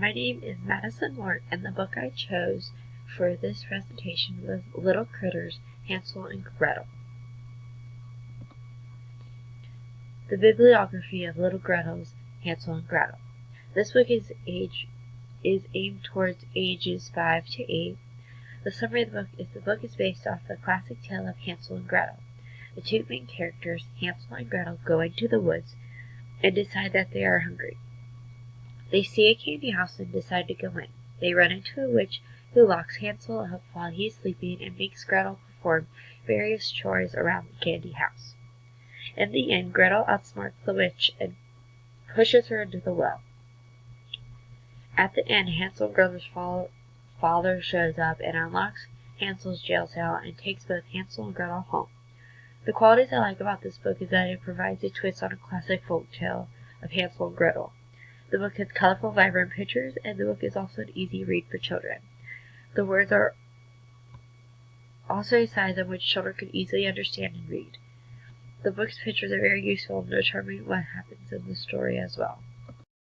My name is Madison Moore, and the book I chose for this presentation was Little Critters, Hansel and Gretel. The Bibliography of Little Gretel's Hansel and Gretel. This book is aimed towards ages 5 to 8. The summary of the book is based off the classic tale of Hansel and Gretel. The two main characters, Hansel and Gretel, go into the woods and decide that they are hungry. They see a candy house and decide to go in. They run into a witch who locks Hansel up while he is sleeping and makes Gretel perform various chores around the candy house. In the end, Gretel outsmarts the witch and pushes her into the well. At the end, Hansel and Gretel's father shows up and unlocks Hansel's jail cell and takes both Hansel and Gretel home. The qualities I like about this book is that it provides a twist on a classic folk tale of Hansel and Gretel. The book has colorful, vibrant pictures, and the book is also an easy read for children. The words are also a size in which children can easily understand and read. The book's pictures are very useful in determining what happens in the story as well.